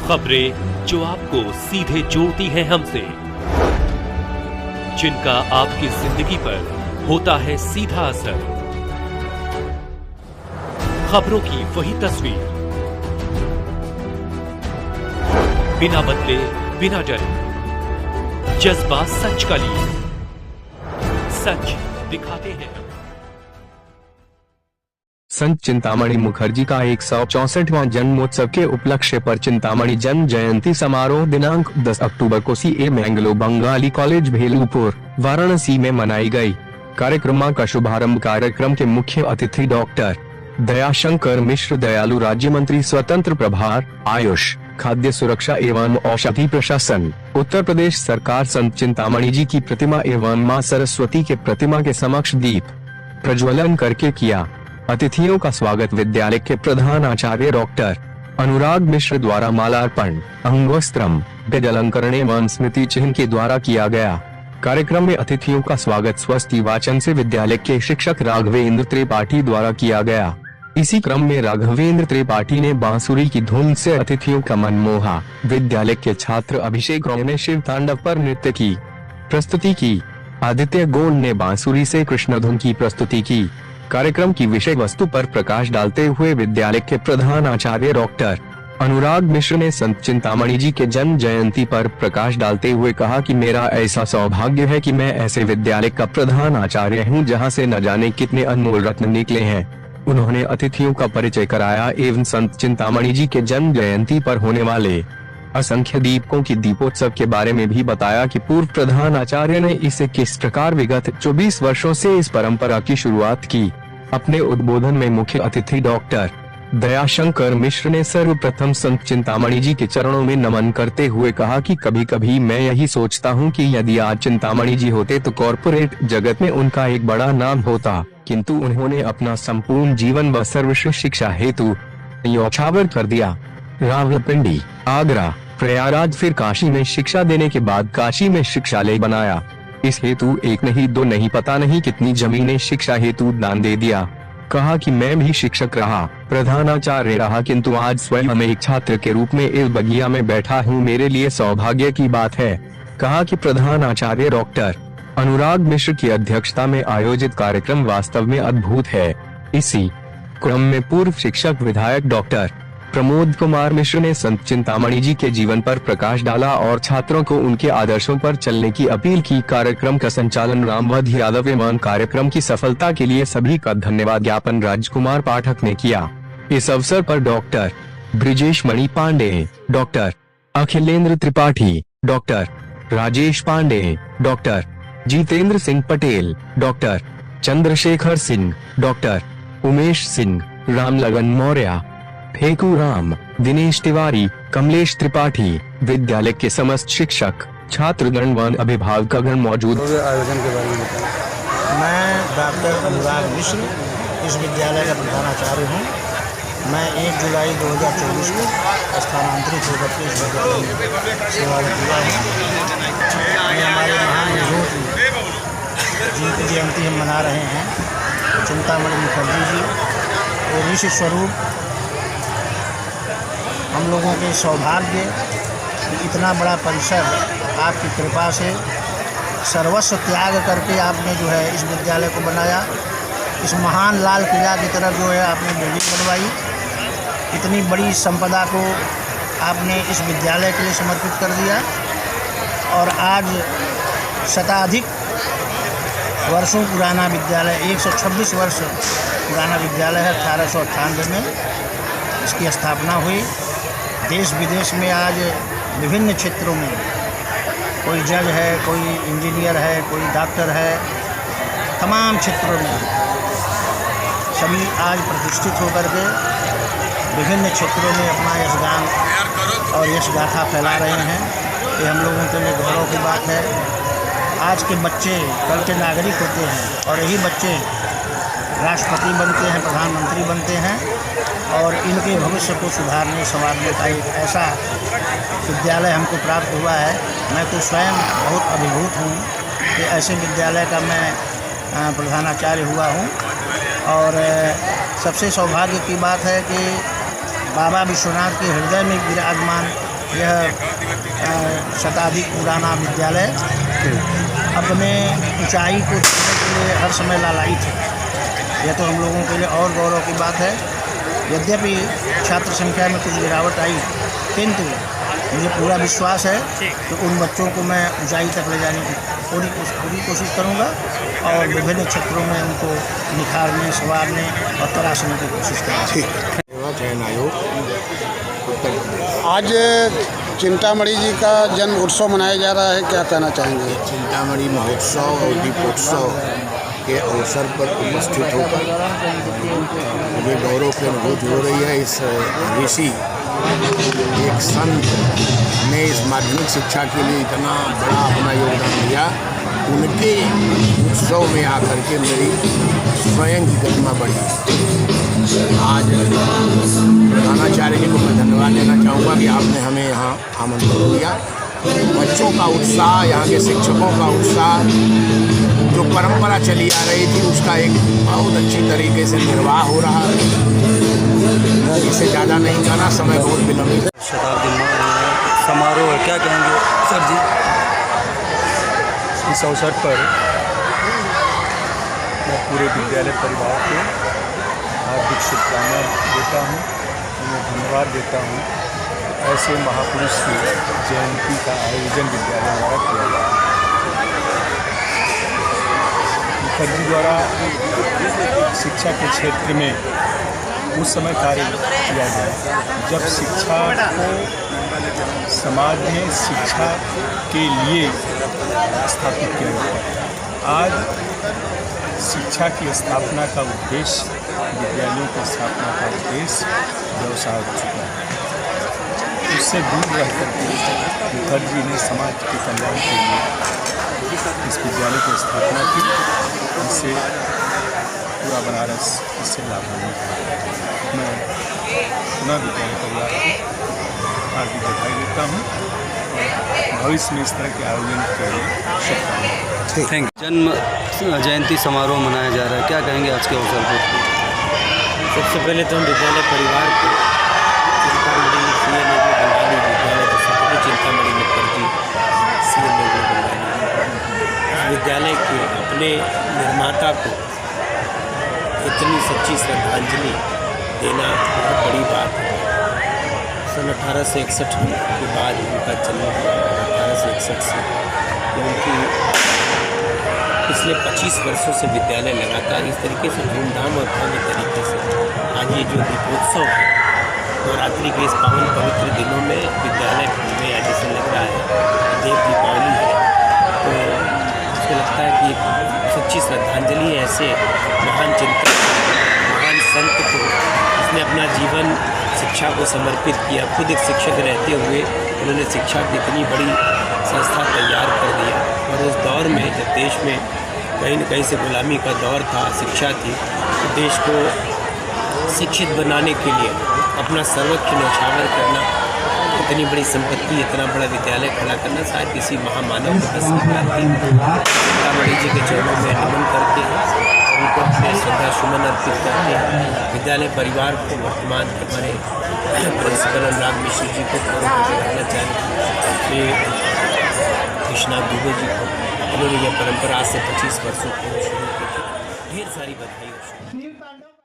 खबरें जो आपको सीधे जोड़ती हैं हमसे, जिनका आपकी जिंदगी पर होता है सीधा असर। खबरों की वही तस्वीर, बिना बदले बिना डरे, जज्बा सच का लिए, सच दिखाते हैं। संत चिंतामणि मुखर्जी का 164वां जन्मोत्सव के उपलक्ष्य पर चिंतामणि जन्म जयंती समारोह दिनांक 10 अक्टूबर को सीए मैंगलो बंगाली कॉलेज भेलुपुर वाराणसी में मनाई गई। कार्यक्रम का शुभारंभ कार्यक्रम के मुख्य अतिथि डॉक्टर दयाशंकर मिश्र, दयालु राज्य मंत्री स्वतंत्र प्रभार आयुष, खाद्य सुरक्षा एवं औषधि प्रशासन, उत्तर प्रदेश सरकार संत चिंतामणि जी की प्रतिमा एवं मां सरस्वती के प्रतिमा के समक्ष दीप प्रज्वलन करके किया। अतिथियों का स्वागत विद्यालय के प्रधान आचार्य डॉक्टर अनुराग मिश्र द्वारा मालार्पण, अंगवस्त्रम, गज अलंकरण एवं स्मृति चिन्ह के द्वारा किया गया। कार्यक्रम में अतिथियों का स्वागत स्वस्ति वाचन से विद्यालय के शिक्षक राघवेंद्र त्रिपाठी द्वारा किया गया। इसी क्रम में राघवेंद्र त्रिपाठी ने बांसुरी की धुन से अतिथियों का मन मोहा। विद्यालय के छात्र अभिषेक राव ने शिव तांडव पर नृत्य की प्रस्तुति की। आदित्य गोंड ने बांसुरी से कृष्ण धुन की प्रस्तुति की। कार्यक्रम की विषय वस्तु पर प्रकाश डालते हुए विद्यालय के प्रधान आचार्य डॉक्टर अनुराग मिश्र ने संत चिंतामणि जी के जन्म जयंती पर प्रकाश डालते हुए कहा कि मेरा ऐसा सौभाग्य है कि मैं ऐसे विद्यालय का प्रधान आचार्य हूं जहां से न जाने कितने अनमोल रत्न निकले हैं। उन्होंने अतिथियों का परिचय कराया एवं संत चिंतामणि जी के जन्म जयंती पर होने वाले असंख्य दीपकों की दीपोत्सव के बारे में भी बताया कि पूर्व प्रधान आचार्य ने इसे किस प्रकार विगत 24 वर्षों से इस परंपरा की शुरुआत की। अपने उद्बोधन में मुख्य अतिथि डॉक्टर दयाशंकर मिश्र ने सर्वप्रथम संत चिंतामणि जी के चरणों में नमन करते हुए कहा कि कभी कभी मैं यही सोचता हूं कि यदि आज चिंतामणि जी होते तो कॉरपोरेट जगत में उनका एक बड़ा नाम होता, किंतु उन्होंने अपना संपूर्ण जीवन व सर्वश्रेष्ठ शिक्षा हेतु न्यौछावर कर दिया। रावलपिंडी, आगरा, प्रयागराज फिर काशी में शिक्षा देने के बाद काशी में शिक्षालय बनाया। इस हेतु एक नहीं दो नहीं पता नहीं कितनी जमीनें शिक्षा हेतु दान दे दिया। कहा कि मैं भी शिक्षक रहा, प्रधानाचार्य रहा, किंतु आज स्वयं एक छात्र के रूप में इस बगिया में बैठा हूँ, मेरे लिए सौभाग्य की बात है। कहा कि प्रधान आचार्य डॉक्टर अनुराग मिश्र की अध्यक्षता में आयोजित कार्यक्रम वास्तव में अद्भुत है। इसी क्रम में पूर्व शिक्षक विधायक डॉक्टर प्रमोद कुमार मिश्र ने संत चिंतामणि जी के जीवन पर प्रकाश डाला और छात्रों को उनके आदर्शों पर चलने की अपील की। कार्यक्रम का संचालन रामवध यादव एवं कार्यक्रम की सफलता के लिए सभी का धन्यवाद ज्ञापन राजकुमार पाठक ने किया। इस अवसर पर doctor Brijesh Mani Pandey, doctor Akhilendra Tripathi, doctor Rajesh Pandey, doctor Jitendra Singh Patel, doctor Chandrashekhar Singh, doctor Umesh Singh, Ramlagan Maurya, Feku Ram, Dinesh Tiwari, Kamlesh Tripathi, विद्यालय के समस्त शिक्षक, छात्रगण व अभिभावकगण मौजूद। आयोजन के बारे में बताएं। मैं डॉक्टर अनुराग मिश्र इस विद्यालय का प्रधानाचार्य हूँ। मैं 1 जुलाई 2024 को स्थानांतरित होकर के इस विद्यालय में सेवारत हुआ हूँ। मैं हमारे महान बुजुर्ग जिनकी जयंती हम मना रहे हैं, चिंतामणि मुखर्जी जी और ऋषि स्वरूप हम लोगों के सौभाग्य कि इतना बड़ा परिसर आपकी कृपा से सर्वस्व त्याग करके आपने जो है इस विद्यालय को बनाया। इस महान लाल किला की तरफ जो है आपने बिल्डिंग बनवाई। इतनी बड़ी संपदा को आपने इस विद्यालय के लिए समर्पित कर दिया और आज शताधिक वर्षों पुराना विद्यालय, 126 वर्ष पुराना विद्यालय है। 1898 में इसकी स्थापना हुई। देश विदेश में आज विभिन्न क्षेत्रों में कोई जज है, कोई इंजीनियर है, कोई डॉक्टर है, तमाम क्षेत्रों में सभी आज प्रतिष्ठित होकर के विभिन्न क्षेत्रों में अपना यशगान और यश गाथा फैला रहे हैं। ये हम लोगों के लिए गौरव की बात है। आज के बच्चे कल के नागरिक होते हैं और यही बच्चे राष्ट्रपति बनते हैं, प्रधानमंत्री बनते हैं और इनके भविष्य को सुधारने संवारने का एक ऐसा विद्यालय हमको प्राप्त हुआ है। मैं तो स्वयं बहुत अभिभूत हूँ कि ऐसे विद्यालय का मैं प्रधानाचार्य हुआ हूँ। और सबसे सौभाग्य की बात है कि बाबा विश्वनाथ के हृदय में विराजमान यह शताधिक पुराना विद्यालय अपने ऊंचाई को छूने के लिए हर समय लालायित है। यह तो हम लोगों के लिए और गौरव की बात है। यद्यपि छात्र संख्या में कुछ गिरावट आई, किंतु मुझे पूरा विश्वास है कि उन बच्चों को मैं ऊंचाई तक ले जाने की पूरी कोशिश करूंगा और विभिन्न क्षेत्रों में उनको निखारने, संवारने और तराशने की कोशिश करूँगा। चयन आयोग आज चिंतामणि जी का जन्म उत्सव मनाया जा रहा है, क्या कहना चाहेंगे? चिंतामणि महोत्सव और दीपोत्सव के अवसर पर उपस्थित होकर मुझे गौरव की अनुभूति हो रही है। इस ऋषि एक संत ने इस माध्यमिक शिक्षा के लिए इतना बड़ा अपना योगदान दिया, उनके उत्सव में आकर के मेरी स्वयं की गरिमा बढ़ी। आज प्रधानाचार्य जी को मैं धन्यवाद देना चाहूँगा कि आपने हमें यहाँ आमंत्रित किया। बच्चों का उत्साह, यहाँ के शिक्षकों का उत्साह, जो परंपरा चली आ रही थी उसका एक बहुत अच्छी तरीके से निर्वाह हो रहा है। इसे ज़्यादा नहीं कहना, समय बहुत विलंबित है। शताब्दी समारोह है, क्या कहेंगे सर जी? इस अवसर पर मैं पूरे विद्यालय परिवार को हार्दिक शुभकामनाएं देता हूँ, उन्हें धन्यवाद देता हूँ। ऐसे महापुरुष की जयंती का आयोजन विद्यालय द्वारा किया गया है। मुखर्जी द्वारा शिक्षा के क्षेत्र में उस समय कार्य किया गया जब शिक्षा को समाज में शिक्षा के लिए स्थापित किया गया। आज शिक्षा की स्थापना का उद्देश्य, विद्यालयों की स्थापना का उद्देश्य व्यवसाय हो चुका है। उससे दूर रह करके मुखर्जी ने समाज के कल्याण के लिए इस विद्यालय की स्थापना की, जिससे पूरा बनारस इससे लाभान्वित है। मैं पुनः विद्यालय परिवार को हार्दिक बधाई देता हूँ। भविष्य में इस तरह के आयोजन के लिए शुभकामनाएं। Thank you. जन्म जयंती समारोह मनाया जा रहा है, क्या कहेंगे आज के अवसर पर? सबसे पहले तो हम विद्यालय परिवार को चिंतामणि CNA बंगाली विद्यालय के सभी चिंतामणि मुखर्जी CNA बंगाली विद्यालय के अपने निर्माता को इतनी सच्ची श्रद्धांजलि देना बहुत बड़ी बात है। सन 1861 के बाद उनका जन्म हुआ। 1861 से उनकी पिछले 25 वर्षों से विद्यालय लगातार इस तरीके से धूमधाम और भव्य तरीके से आज ये जो दीपोत्सव है, नवरात्रि के इस पावन पवित्र दिनों में विद्यालय में आज जैसे लग रहा है देव दीपावली है, तो मुझे लगता है कि एक सच्ची श्रद्धांजलि है ऐसे महान चिंतक, महान संत को, जिसने अपना जीवन शिक्षा को समर्पित किया। खुद एक शिक्षक रहते हुए उन्होंने शिक्षा की इतनी बड़ी संस्था तैयार कर दिया। और उस दौर में जब देश में कहीं न कहीं से गुलामी का दौर था, शिक्षा थी, तो देश को शिक्षित बनाने के लिए अपना सर्वोच्च न्यौछावर करना, इतनी बड़ी संपत्ति, इतना बड़ा विद्यालय खड़ा करना शायद किसी महामानव के बस की बात थी। चिंतामणि जी के चरणों में नमन करते हैं, उनको अपने श्रद्धा सुमन अर्पित करते हैं। विद्यालय परिवार को, वर्तमान हमारे प्रिंसिपल अनुराग मिश्र जी को, प्रधानाचार्य कृष्णा दुबे जी को, उन्होंने यह परंपरा आज से 25 वर्षों को शुरू की थी। ढेर सारी बधाई।